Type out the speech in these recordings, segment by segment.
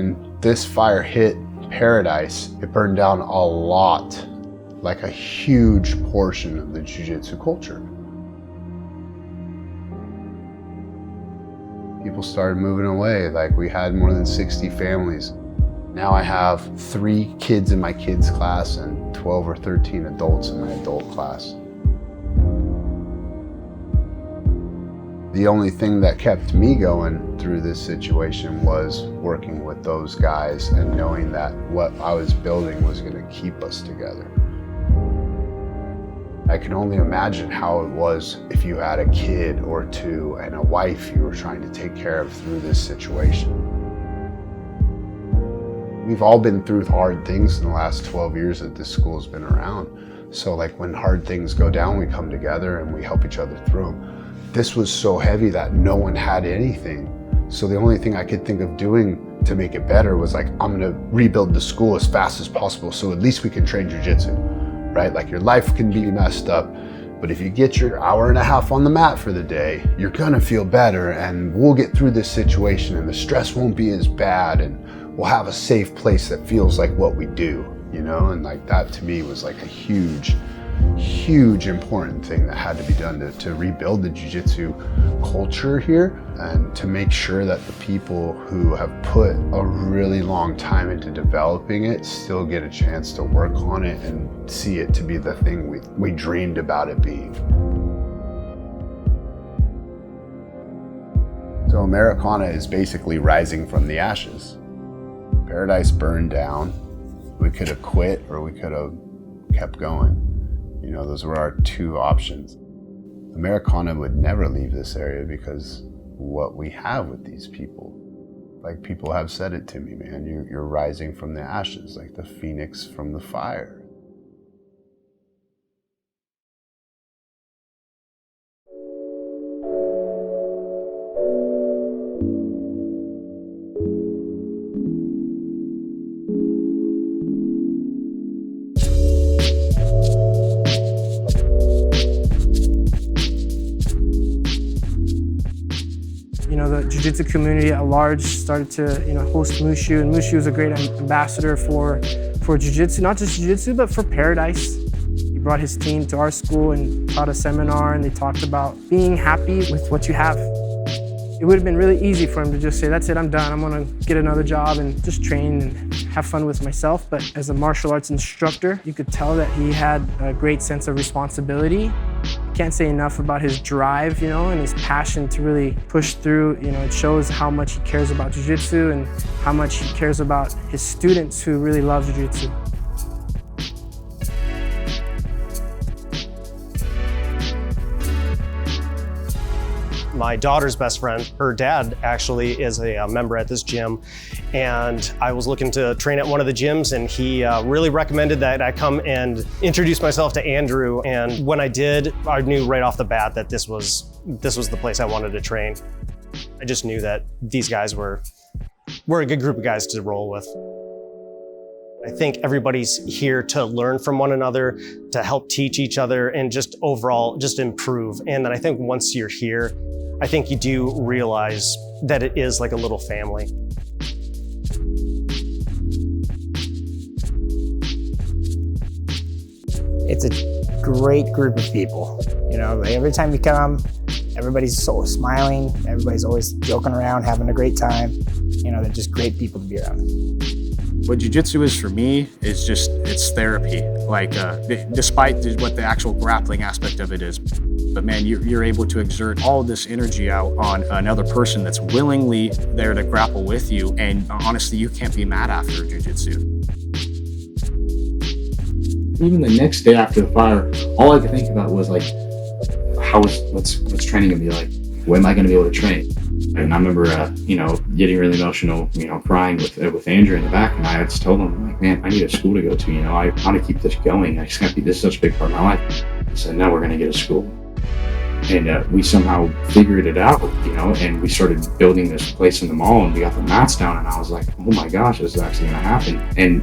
when this fire hit Paradise, it burned down a lot, like a huge portion of the Jiu-Jitsu culture. People started moving away. Like, we had more than 60 families. Now I have 3 kids in my kids class and 12 or 13 adults in my adult class. The only thing that kept me going through this situation was working with those guys and knowing that what I was building was going to keep us together. I can only imagine how it was if you had a kid or 2 and a wife you were trying to take care of through this situation. We've all been through hard things in the last 12 years that this school's been around. So like when hard things go down, we come together and we help each other through them. This was so heavy that no one had anything. So the only thing I could think of doing to make it better was like, I'm gonna rebuild the school as fast as possible so at least we can train jiu-jitsu, right? Like your life can be messed up, but if you get your hour and a half on the mat for the day, you're gonna feel better and we'll get through this situation and the stress won't be as bad and we'll have a safe place that feels like what we do, you know? And like that to me was like a huge important thing that had to be done to rebuild the jiu-jitsu culture here and to make sure that the people who have put a really long time into developing it still get a chance to work on it and see it to be the thing we dreamed about it being. So Americana is basically rising from the ashes. Paradise burned down. We could have quit or we could have kept going. You know, those were our 2 options. Americana would never leave this area because what we have with these people, like people have said it to me, man, you're rising from the ashes, like the phoenix from the fire. You know, the jiu-jitsu community at large started to, host Mushu, and Mushu was a great ambassador for jiu-jitsu, not just jiu-jitsu, but for Paradise. He brought his team to our school and taught a seminar, and they talked about being happy with what you have. It would have been really easy for him to just say, that's it, I'm done, I'm gonna get another job and just train and have fun with myself. But as a martial arts instructor, you could tell that he had a great sense of responsibility. Can't say enough about his drive, and his passion to really push through. It shows how much he cares about jiu-jitsu and how much he cares about his students who really love jiu-jitsu. My daughter's best friend, her dad actually is a member at this gym, and I was looking to train at one of the gyms, and he really recommended that I come and introduce myself to Andrew. And when I did, I knew right off the bat that this was the place I wanted to train. I just knew that these guys were a good group of guys to roll with. I think everybody's here to learn from one another, to help teach each other, and just overall just improve. And then I think once you're here, I think you do realize that it is like a little family. It's a great group of people. Every time you come, everybody's so smiling, everybody's always joking around, having a great time. They're just great people to be around. What jiu-jitsu is for me is it's therapy. Like, despite what the actual grappling aspect of it is. But man, you're able to exert all of this energy out on another person that's willingly there to grapple with you. And honestly, you can't be mad after jiu-jitsu. Even the next day after the fire, all I could think about was like, what's training gonna be like? When am I gonna be able to train? And I remember, getting really emotional, crying with Andrew in the back. And I just told him, like, man, I need a school to go to. I want to keep this going. This is such a big part of my life. He said, no, we're going to get a school. And we somehow figured it out, you know, and we started building this place in the mall, and we got the mats down, and I was like, oh my gosh, this is actually gonna happen. And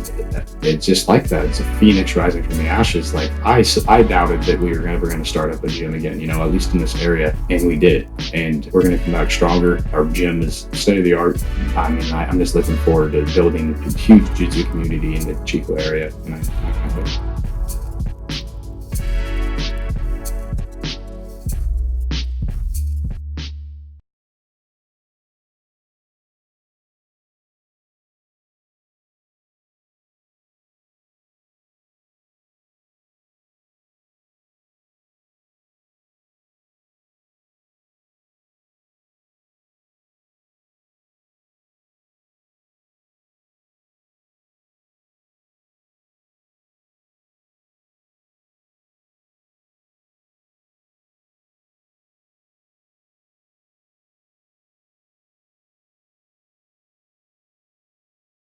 it's just like that. It's a phoenix rising from the ashes. Like I doubted that we were ever gonna start up a gym again, you know, at least in this area, and we did. And we're gonna come back stronger. Our gym is state of the art. I mean, I'm just looking forward to building a huge jiu-jitsu community in the Chico area, and I can't wait.